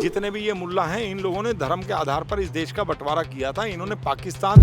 जितने भी ये मुल्ला हैं, इन लोगों ने धर्म के आधार पर इस देश का बंटवारा किया था। इन्होंने पाकिस्तान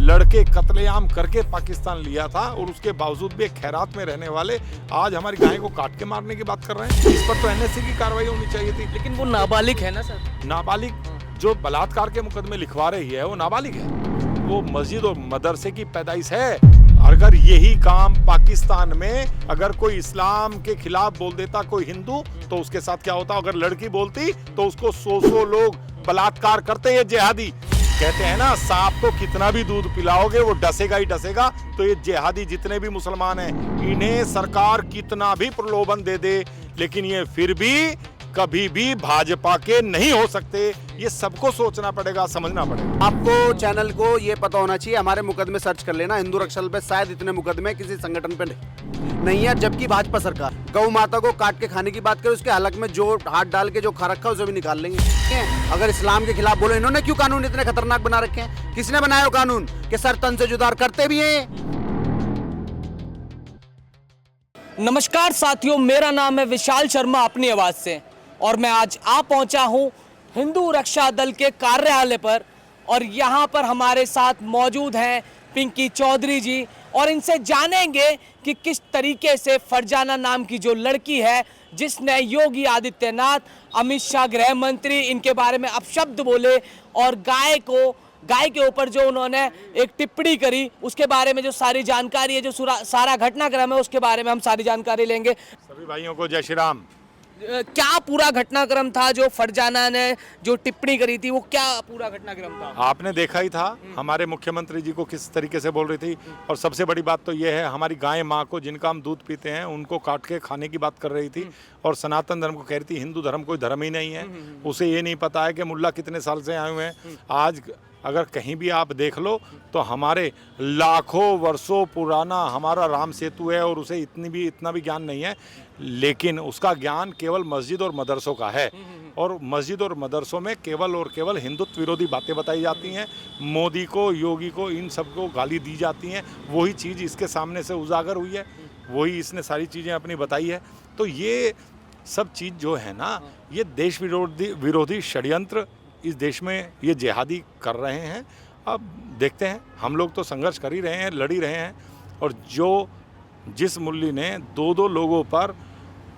लड़के कत्लेआम करके पाकिस्तान लिया था, और उसके बावजूद भी एक खैरात में रहने वाले आज हमारी गाय को काट के मारने की बात कर रहे हैं। इस पर तो एनएसए की कार्रवाई होनी चाहिए थी। लेकिन वो नाबालिग है ना सर। नाबालिग जो बलात्कार के मुकदमे लिखवा रही है वो नाबालिग है। वो मस्जिद और मदरसे की पैदाइश है। अगर यही काम पाकिस्तान में अगर कोई इस्लाम के खिलाफ बोल देता कोई हिंदू, तो उसके साथ क्या होता? अगर लड़की बोलती तो उसको 100 लोग बलात्कार करते। ये जिहादी कहते हैं ना, सांप को कितना भी दूध पिलाओगे वो डसेगा ही डसेगा। तो ये जिहादी जितने भी मुसलमान हैं, इन्हें सरकार कितना भी प्रलोभन दे दे, लेकिन ये फिर भी कभी भी भाजपा के नहीं हो सकते। ये सबको सोचना पड़ेगा, समझना पड़ेगा। आपको चैनल को ये पता होना चाहिए, हमारे मुकदमे सर्च कर लेना, हिंदू रक्षा दल पे शायद इतने मुकदमे किसी संगठन पे नहीं है। जबकि भाजपा सरकार गौ माता को काट के खाने की बात करे, उसके हलक में जो हाथ डाल के जो खा रखा है उसे भी निकाल लेंगे। अगर इस्लाम के खिलाफ बोले, इन्होंने क्यों कानून इतने खतरनाक बना रखे हैं? किसने बनाया वो कानून कि सर तन से जुदार करते भी हैं? नमस्कार साथियों, मेरा नाम है विशाल शर्मा अपनी आवाज से, और मैं आज आ पहुंचा हूं हिंदू रक्षा दल के कार्यालय पर। और यहां पर हमारे साथ मौजूद हैं पिंकी चौधरी जी, और इनसे जानेंगे कि किस तरीके से फरजाना नाम की जो लड़की है, जिसने योगी आदित्यनाथ, अमित शाह गृह मंत्री, इनके बारे में अपशब्द बोले, और गाय के ऊपर जो उन्होंने एक टिप्पणी करी, उसके बारे में जो सारी जानकारी है, जो सारा घटनाक्रम है, उसके बारे में हम सारी जानकारी लेंगे। सभी भाइयों को जय श्री राम। क्या पूरा घटनाक्रम था जो फरजाना ने जो टिप्पणी करी थी, वो क्या पूरा घटनाक्रम था? आपने देखा ही था हमारे मुख्यमंत्री जी को किस तरीके से बोल रही थी। और सबसे बड़ी बात तो ये है, हमारी गाय माँ को, जिनका हम दूध पीते हैं, उनको काट के खाने की बात कर रही थी। और सनातन धर्म को कह रही थी हिंदू धर्म कोई धर्म ही नहीं है। उसे ये नहीं पता है कि मुल्ला कितने साल से आए हुए हैं। आज अगर कहीं भी आप देख लो तो हमारे लाखों वर्षों पुराना हमारा राम सेतु है, और उसे इतना भी ज्ञान नहीं है। लेकिन उसका ज्ञान केवल मस्जिद और मदरसों का है, और मस्जिद और मदरसों में केवल और केवल हिंदुत्व विरोधी बातें बताई जाती हैं। मोदी को, योगी को, इन सबको गाली दी जाती हैं। वही चीज़ इसके सामने से उजागर हुई है, वही इसने सारी चीज़ें अपनी बताई है। तो ये सब चीज़ जो है ना, ये देश विरोधी षड्यंत्र इस देश में ये जिहादी कर रहे हैं। अब देखते हैं, हम लोग तो संघर्ष कर ही रहे हैं, लड़ ही रहे हैं। और जिस मुल्ली ने 2 लोगों पर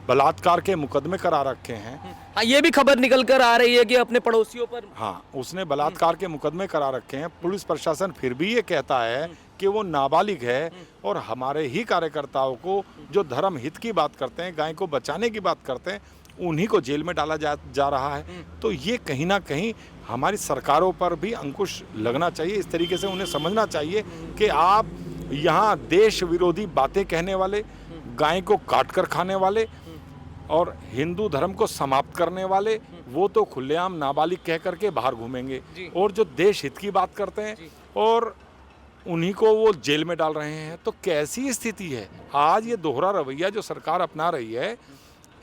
बलात्कार के मुकदमे करा रखे हैं, हाँ, ये भी खबर निकल कर आ रही है कि अपने पड़ोसियों पर, हाँ, उसने बलात्कार के मुकदमे करा रखे हैं। पुलिस प्रशासन फिर भी ये कहता है कि वो नाबालिग है, और हमारे ही कार्यकर्ताओं को जो धर्म हित की बात करते हैं, गाय को बचाने की बात करते हैं, उन्हीं को जेल में डाला जा रहा है। तो ये कहीं ना कहीं हमारी सरकारों पर भी अंकुश लगना चाहिए। इस तरीके से उन्हें समझना चाहिए कि आप यहाँ देश विरोधी बातें कहने वाले, गाय को काट कर खाने वाले और हिंदू धर्म को समाप्त करने वाले, वो तो खुलेआम नाबालिग कह करके बाहर घूमेंगे। और जो देश हित की बात करते हैं और उन्हीं को वो जेल में डाल रहे हैं। तो कैसी स्थिति है आज? ये दोहरा रवैया जो सरकार अपना रही है,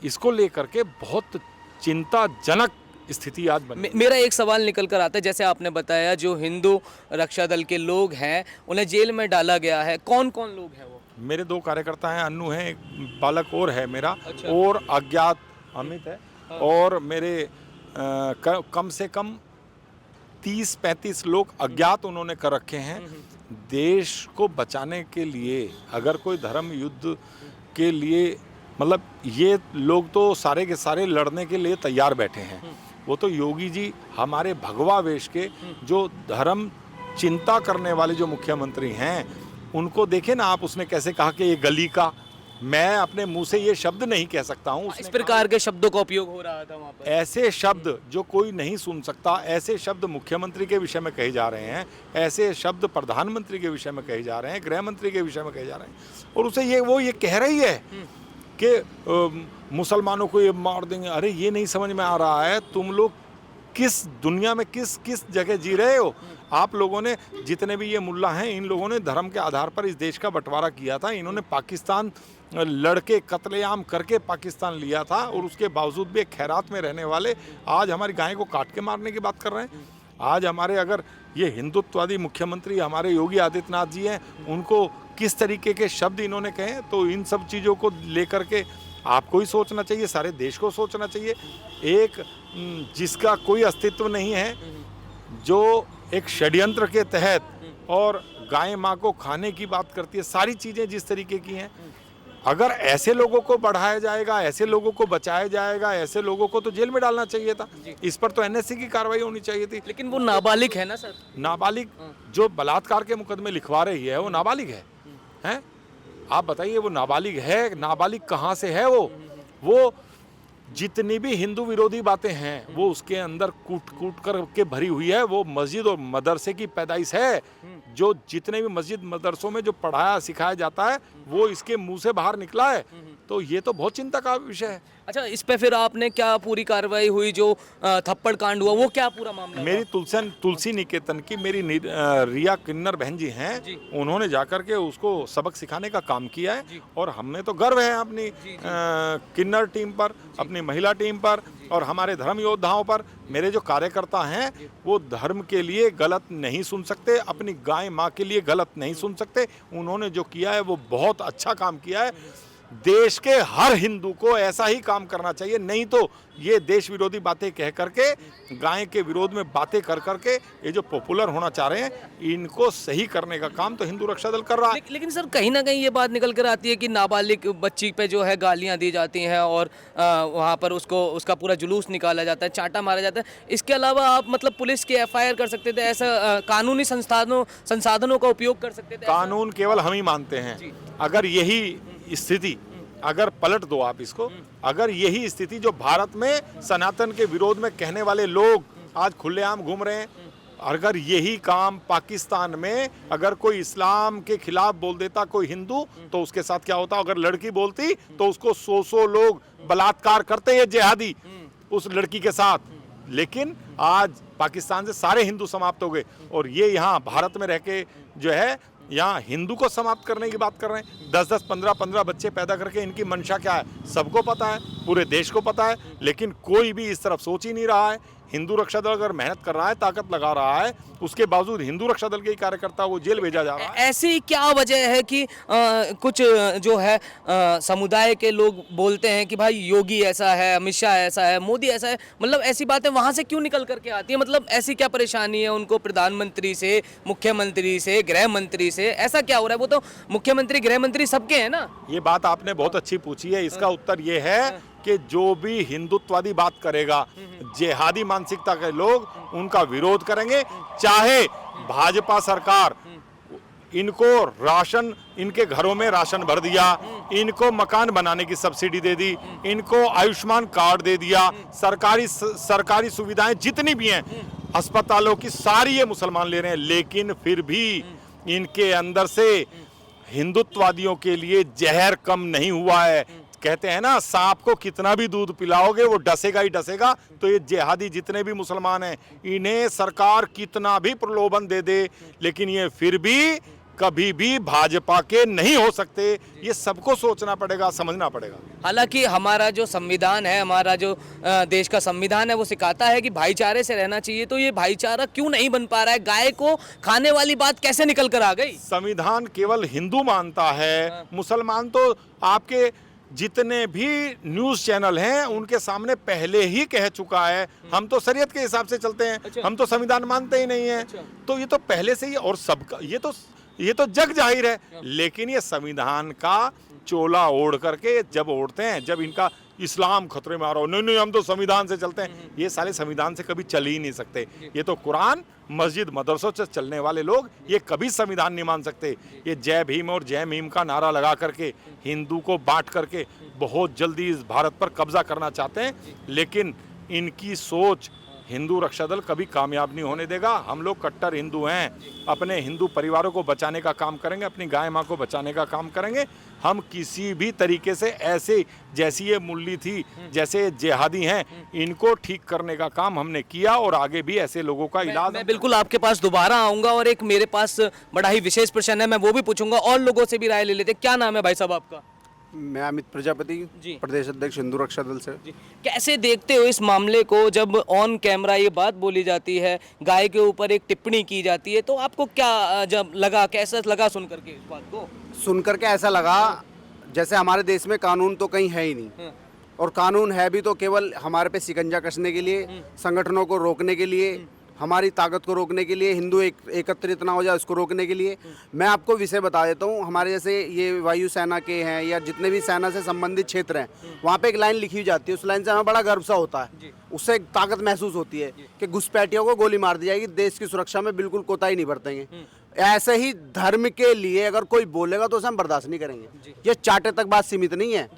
इसको लेकर के बहुत चिंताजनक स्थिति आज बनी। मेरा एक सवाल निकल कर आता है, जैसे आपने बताया जो हिंदू रक्षा दल के लोग हैं उन्हें जेल में डाला गया है। कौन कौन लोग हैं वो? मेरे 2 कार्यकर्ता हैं, अन्नू है, एक बालक और है मेरा। अच्छा। और अज्ञात अमित है। हाँ। और मेरे कम से कम 30-35 लोग अज्ञात उन्होंने कर रखे हैं। देश को बचाने के लिए अगर कोई धर्म युद्ध के लिए, मतलब ये लोग तो सारे के सारे लड़ने के लिए तैयार बैठे हैं। वो तो योगी जी हमारे भगवा वेश के जो धर्म चिंता करने वाले जो मुख्यमंत्री हैं, उनको देखे ना आप। उसने कैसे कहा कि ये गली का, मैं अपने मुंह से ये शब्द नहीं कह सकता हूँ। इस प्रकार के शब्दों का उपयोग हो रहा था वहाँ पर। ऐसे शब्द जो कोई नहीं सुन सकता, ऐसे शब्द मुख्यमंत्री के विषय में कहे जा रहे हैं, ऐसे शब्द प्रधानमंत्री के विषय में कहे जा रहे हैं, गृह मंत्री के विषय में कहे जा रहे हैं। और उसे ये कह रही है कि मुसलमानों को ये मार देंगे। अरे ये नहीं समझ में आ रहा है, तुम लोग किस दुनिया में किस जगह जी रहे हो? आप लोगों ने, जितने भी ये मुल्ला हैं, इन लोगों ने धर्म के आधार पर इस देश का बंटवारा किया था। इन्होंने पाकिस्तान लड़के कत्लेआम करके पाकिस्तान लिया था, और उसके बावजूद भी एक खैरात में रहने वाले आज हमारी गाय को काट के मारने की बात कर रहे हैं। आज हमारे अगर ये हिंदुत्ववादी मुख्यमंत्री हमारे योगी आदित्यनाथ जी हैं, उनको किस तरीके के शब्द इन्होंने कहे, तो इन सब चीज़ों को लेकर के आपको ही सोचना चाहिए, सारे देश को सोचना चाहिए। एक जिसका कोई अस्तित्व नहीं है, जो एक षड्यंत्र के तहत और गाय माँ को खाने की बात करती है, सारी चीज़ें जिस तरीके की हैं, अगर ऐसे लोगों को बढ़ाया जाएगा, ऐसे लोगों को बचाया जाएगा, ऐसे लोगों को तो जेल में डालना चाहिए था। इस पर तो एनएससी की कार्रवाई होनी चाहिए थी। लेकिन वो नाबालिग है ना सर। नाबालिग जो बलात्कार के मुकदमे लिखवा रही है वो नाबालिग है, हैं? आप बताइए वो नाबालिग है? नाबालिग कहाँ से है वो जितनी भी हिंदू विरोधी बातें हैं वो उसके अंदर कूट कूट कर के भरी हुई है। वो मस्जिद और मदरसे की पैदाइश है। जो जितने भी मस्जिद मदरसों में जो पढ़ाया सिखाया जाता है वो इसके मुंह से बाहर निकला है। तो ये तो बहुत चिंता का विषय है। अच्छा, इस पे फिर आपने क्या पूरी कार्रवाई हुई? जो थप्पड़ कांड हुआ वो क्या पूरा मामला मेरी तुलसी निकेतन की मेरी रिया किन्नर बहन जी हैं, उन्होंने जाकर के उसको सबक सिखाने का काम किया है। और हमें तो गर्व है अपनी किन्नर टीम पर, अपनी महिला टीम पर और हमारे धर्म योद्धाओं पर। मेरे जो कार्यकर्ता हैं वो धर्म के लिए गलत नहीं सुन सकते, अपनी गाय माँ के लिए गलत नहीं सुन सकते। उन्होंने जो किया है वो बहुत अच्छा काम किया है। देश के हर हिंदू को ऐसा ही काम करना चाहिए, नहीं तो ये देश विरोधी बातें कह करके, गाय के विरोध में बातें कर करके ये जो पॉपुलर होना चाह रहे हैं, इनको सही करने का काम तो हिंदू रक्षा दल कर रहा है। लेकिन सर कहीं ना कहीं ये बात निकल कर आती है कि नाबालिग बच्ची पे जो है गालियां दी जाती हैं और वहाँ पर उसका पूरा जुलूस निकाला जाता है, चांटा मारा जाता है। इसके अलावा आप मतलब पुलिस की एफआईआर कर सकते थे, ऐसा कानूनी संसाधनों का उपयोग कर सकते थे। कानून केवल हम ही मानते हैं। अगर यही स्थिति, अगर पलट दो आप इसको, अगर यही स्थिति जो भारत में सनातन के विरोध में कहने वाले लोग आज खुलेआम घूम रहे हैं, अगर यही काम पाकिस्तान में अगर कोई इस्लाम के खिलाफ बोल देता कोई हिंदू, तो उसके साथ क्या होता? अगर लड़की बोलती तो उसको 100 लोग बलात्कार करते हैं जिहादी उस लड़की के साथ। लेकिन आज पाकिस्तान से सारे हिंदू समाप्त हो गए और ये यहाँ भारत में रह के जो है यहाँ हिंदू को समाप्त करने की बात कर रहे हैं। 10-10, 15-15 बच्चे पैदा करके इनकी मंशा क्या है सबको पता है, पूरे देश को पता है। लेकिन कोई भी इस तरफ सोच ही नहीं रहा है। हिंदू रक्षा दल अगर मेहनत कर रहा है, ताकत लगा रहा है, उसके बावजूद हिंदू रक्षा दल के ही कार्यकर्ता को जेल भेजा जा रहा है। ऐसी क्या वजह है कि कुछ जो है समुदाय के लोग बोलते हैं कि भाई योगी ऐसा है, अमित शाह ऐसा है, मोदी ऐसा है, मतलब ऐसी बातें वहां से क्यों निकल करके आती है? मतलब ऐसी क्या परेशानी है उनको प्रधानमंत्री से, मुख्यमंत्री से, गृह मंत्री से? ऐसा क्या हो रहा है? वो तो मुख्यमंत्री गृह मंत्री सबके हैं ना। ये बात आपने बहुत अच्छी पूछी है। इसका उत्तर ये है कि जो भी हिंदुत्ववादी बात करेगा, जिहादी मानसिकता के लोग उनका विरोध करेंगे। चाहे भाजपा सरकार इनको राशन, इनके घरों में राशन भर दिया, इनको मकान बनाने की सब्सिडी दे दी, इनको आयुष्मान कार्ड दे दिया, सरकारी सुविधाएं जितनी भी हैं अस्पतालों की, सारी ये मुसलमान ले रहे हैं। लेकिन फिर भी इनके अंदर से हिंदुत्ववादियों के लिए जहर कम नहीं हुआ है। कहते हैं ना, सांप को कितना भी दूध पिलाओगे वो डसेगा ही डसेगा। तो ये जिहादी जितने भी मुसलमान हैं, इन्हें सरकार कितना भी प्रलोभन दे दे, लेकिन ये फिर भी कभी भी भाजपा के नहीं हो सकते। ये सबको सोचना पड़ेगा, समझना पड़ेगा। हालांकि हमारा जो संविधान है, हमारा जो देश का संविधान है, वो सिखाता है कि भाईचारे से रहना चाहिए। तो ये भाईचारा क्यों नहीं बन पा रहा है? गाय को खाने वाली बात कैसे निकल कर आ गई? संविधान केवल हिंदू मानता है, मुसलमान तो आपके जितने भी न्यूज चैनल हैं उनके सामने पहले ही कह चुका है, हम तो शरीयत के हिसाब से चलते हैं। अच्छा। हम तो संविधान मानते ही नहीं है। अच्छा। तो ये तो पहले से ही, और सबका ये तो जग जाहिर है। लेकिन ये संविधान का चोला ओढ़ करके जब ओढ़ते हैं, जब इनका इस्लाम खतरे में आ रहा हो, नहीं हम तो संविधान से चलते हैं, ये साले संविधान से कभी चल ही नहीं सकते। ये तो कुरान, मस्जिद, मदरसों से चलने वाले लोग ये कभी संविधान नहीं मान सकते। ये जय भीम और जय मीम का नारा लगा करके हिंदू को बांट करके बहुत जल्दी इस भारत पर कब्जा करना चाहते हैं। लेकिन इनकी सोच हिंदू रक्षा दल कभी कामयाब नहीं होने देगा। हम लोग कट्टर हिंदू हैं, अपने हिंदू परिवारों को बचाने का काम करेंगे, अपनी गाय माँ को बचाने का काम करेंगे। हम किसी भी तरीके से ऐसे, जैसी ये मुल्ली थी, जैसे जिहादी हैं, इनको ठीक करने का काम हमने किया और आगे भी ऐसे लोगों का इलाज। मैं बिल्कुल आपके पास दोबारा आऊंगा और एक मेरे पास बड़ा ही विशेष प्रश्न है, मैं वो भी पूछूंगा और लोगों से भी राय ले लेते। क्या नाम है भाई साहब आपका? मैं अमित प्रजापति, प्रदेश अध्यक्ष हिंदू रक्षा दल से। कैसे देखते हो इस मामले को? जब ऑन कैमरा ये बात बोली जाती है, गाय के ऊपर एक टिप्पणी की जाती है, तो आपको क्या जब लगा, कैसा लगा सुन करके इस बात को? सुन करके ऐसा लगा, जैसे हमारे देश में कानून तो कहीं है ही नहीं, और कानून है भी तो केवल हमारे पे शिकंजा कसने के लिए, संगठनों को रोकने के लिए, हमारी ताकत को रोकने के लिए, हिंदू एकत्रित ना हो जाए उसको रोकने के लिए। मैं आपको विषय बता देता हूँ, हमारे जैसे ये वायुसेना के हैं या जितने भी सेना से संबंधित क्षेत्र हैं, वहाँ पे एक लाइन लिखी हुई जाती है, उस लाइन से हमें बड़ा गर्व सा होता है, उससे एक ताकत महसूस होती है कि घुसपैठियों को गोली मार दी जाएगी, देश की सुरक्षा में बिल्कुल कोताही नहीं बरतेंगे। ऐसे ही धर्म के लिए अगर कोई बोलेगा तो उसे हम बर्दाश्त नहीं करेंगे। ये चाटे तक बात सीमित नहीं है,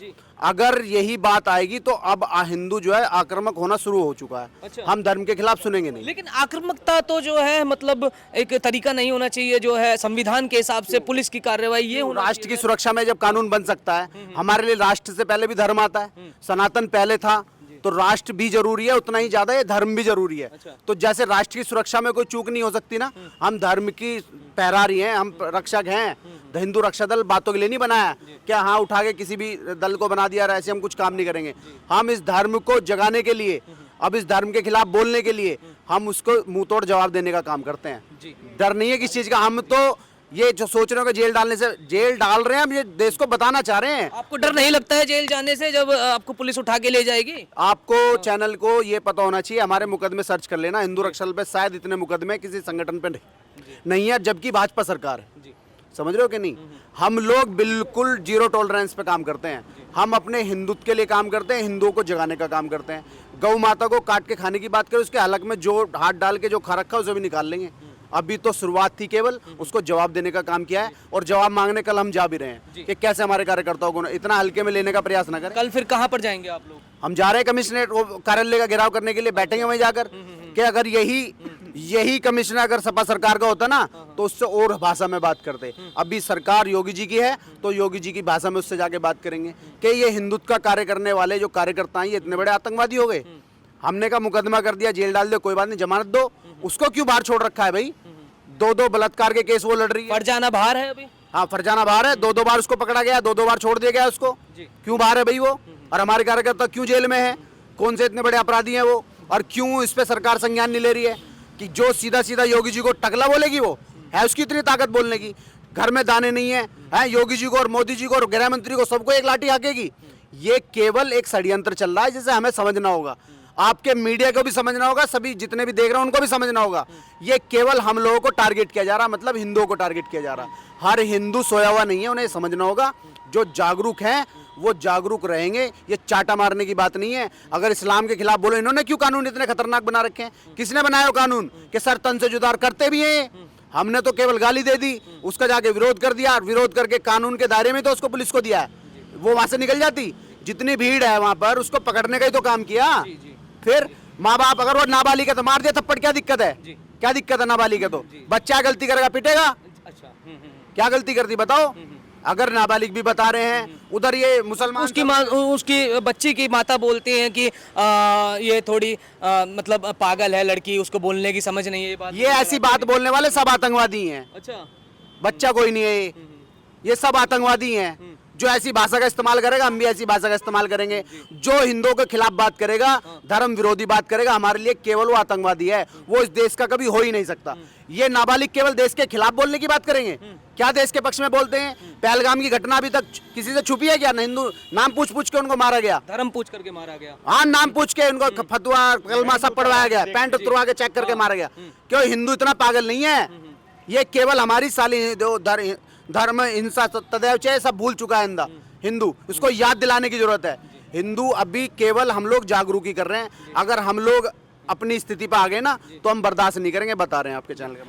अगर यही बात आएगी तो अब हिंदू जो है आक्रामक होना शुरू हो चुका है। अच्छा। हम धर्म के खिलाफ सुनेंगे नहीं। लेकिन आक्रामकता तो जो है मतलब एक तरीका नहीं होना चाहिए, जो है संविधान के हिसाब से पुलिस की कार्रवाई ये होना राष्ट्र की सुरक्षा में जब कानून बन सकता है, हमारे लिए राष्ट्र से पहले भी धर्म आता है, सनातन पहले था, तो राष्ट्र भी जरूरी है उतना ही ज्यादा ये धर्म भी जरूरी है। अच्छा। तो जैसे राष्ट्र की सुरक्षा में कोई चूक नहीं हो सकती ना, हम धर्म की पहरारी हैं, हम रक्षक हैं। हिंदू रक्षा दल बातों के लिए नहीं बनाया क्या, हाँ उठा के किसी भी दल को बना दिया, ऐसे हम कुछ काम नहीं करेंगे। हम इस धर्म को जगाने के लिए, अब इस धर्म के खिलाफ बोलने के लिए हम उसको मुंह तोड़ जवाब देने का काम करते हैं। डर नहीं है किस चीज का। हम तो ये जो सोच रहे हो कि जेल डालने से, जेल डाल रहे हैं, हम ये देश को बताना चाह रहे हैं। आपको डर नहीं लगता है जेल जाने से जब आपको पुलिस उठा के ले जाएगी? आपको चैनल को ये पता होना चाहिए, हमारे मुकदमे सर्च कर लेना, हिंदू रक्षा दल पे शायद इतने मुकदमे किसी संगठन पे नहीं है, जबकि भाजपा सरकार है। समझ रहे हो कि नहीं? हम लोग बिल्कुल जीरो टॉलरेंस पे काम करते हैं। हम अपने हिंदुत्व के लिए काम करते हैं, हिंदुओं को जगाने का काम करते हैं। गौ माता को काट के खाने की बात करें, उसके हलक में जो हाथ डाल के जो खा रखा है उसे भी निकाल लेंगे। अभी तो शुरुआत थी, केवल उसको जवाब देने का काम किया है, और जवाब मांगने कल हम जा भी रहे हैं कि कैसे हमारे कार्यकर्ताओं को इतना हल्के में लेने का प्रयास न करें। कल फिर कहाँ पर जाएंगे आप लोग? हम जा रहे हैं कमिश्नरेट कार्यालय का घेराव करने के लिए, बैठेंगे वहीं जाकर कि अगर यही कमिश्नर अगर सपा सरकार का होता ना तो उससे और भाषा में बात करते। अभी सरकार योगी जी की है तो योगी जी की भाषा में उससे जाके बात करेंगे कि ये हिंदुत्व का कार्य करने वाले जो कार्यकर्ता हैं ये इतने बड़े आतंकवादी हो गए। हमने का मुकदमा कर दिया, जेल डाल दो, कोई बात नहीं, जमानत दो, उसको क्यों बाहर छोड़ रखा है भाई? दो बलात्कार के केस वो लड़ रही है। फरजाना बाहर है अभी? हाँ, फरजाना बाहर है, दो बार उसको पकड़ा गया, दो बार छोड़ दिया गया उसको। क्यों बाहर है भाई वो? और हमारे कार्यकर्ता क्यों जेल में है? कौन से इतने बड़े अपराधी हैं वो? और क्यों इस पे सरकार संज्ञान नहीं ले रही है कि जो सीधा सीधा योगी जी को टकला बोलेगी, वो है उसकी इतनी ताकत बोलने की? घर में दाने नहीं है, योगी जी को और मोदी जी को और गृह मंत्री को सबको एक लाठी हाकेगी। ये केवल एक षड्यंत्र चल रहा है जिसे हमें समझना होगा, आपके मीडिया को भी समझना होगा, सभी जितने भी देख रहे हैं उनको भी समझना होगा। ये केवल हम लोगों को टारगेट किया जा रहा, मतलब हिंदुओं को टारगेट किया जा रहा। हर हिंदू सोया हुआ नहीं है, उन्हें समझना होगा। जो जागरूक हैं वो जागरूक रहेंगे, ये चाटा मारने की बात नहीं है। अगर इस्लाम के खिलाफ बोलो, इन्होंने क्यों कानून इतने खतरनाक बना रखे हैं? किसने बनाया वो कानून कि सर तन से जुदा करते भी हैं? हमने तो केवल गाली दे दी, उसका जाके विरोध कर दिया, और विरोध करके कानून के दायरे में तो उसको पुलिस को दिया है, वो वहां से निकल जाती। जितनी भीड़ है वहां पर, उसको पकड़ने का ही तो काम किया। फिर माँ बाप अगर वो नाबालिग है तो मार दिया थप्पड़, क्या दिक्कत है? क्या दिक्कत है? नाबालिग है तो बच्चा गलती करेगा पिटेगा? अच्छा। क्या गलती करती बताओ? अगर नाबालिग भी बता रहे हैं, उधर ये मुसलमान उसकी बच्ची की माता बोलती हैं कि ये थोड़ी मतलब पागल है लड़की, उसको बोलने की समझ नहीं है। ये ऐसी बात बोलने वाले सब आतंकवादी हैं। अच्छा। बच्चा कोई नहीं है ये सब आतंकवादी हैं। जो ऐसी भाषा का इस्तेमाल करेगा, हम भी ऐसी भाषा का इस्तेमाल करेंगे। जो हिंदुओं के खिलाफ बात करेगा, धर्म विरोधी बात करेगा, हमारे लिए केवल वो आतंकवादी है, वो इस देश का कभी हो ही नहीं सकता। ये नाबालिग केवल देश के खिलाफ बोलने की बात करेंगे, क्या देश के पक्ष में बोलते हैं? पहलगाम की घटना अभी तक किसी से छुपी है क्या? हिंदू नाम पूछ के उनको मारा गया, धर्म पूछ करके मारा गया। हाँ, नाम पूछ के उनको फतवा कलमा सब पढ़वाया गया, पैंट उतरवा के चेक करके मारा गया। क्यों? हिंदू इतना पागल नहीं है। ये केवल हमारी साली धर्म हिंसा तदैव चय सब भूल चुका है हिंदू, उसको याद दिलाने की जरूरत है। हिंदू अभी केवल हम लोग जागरूक ही कर रहे हैं। अगर हम लोग अपनी स्थिति पर आ गए ना तो हम बर्दाश्त नहीं करेंगे, बता रहे हैं आपके चैनल के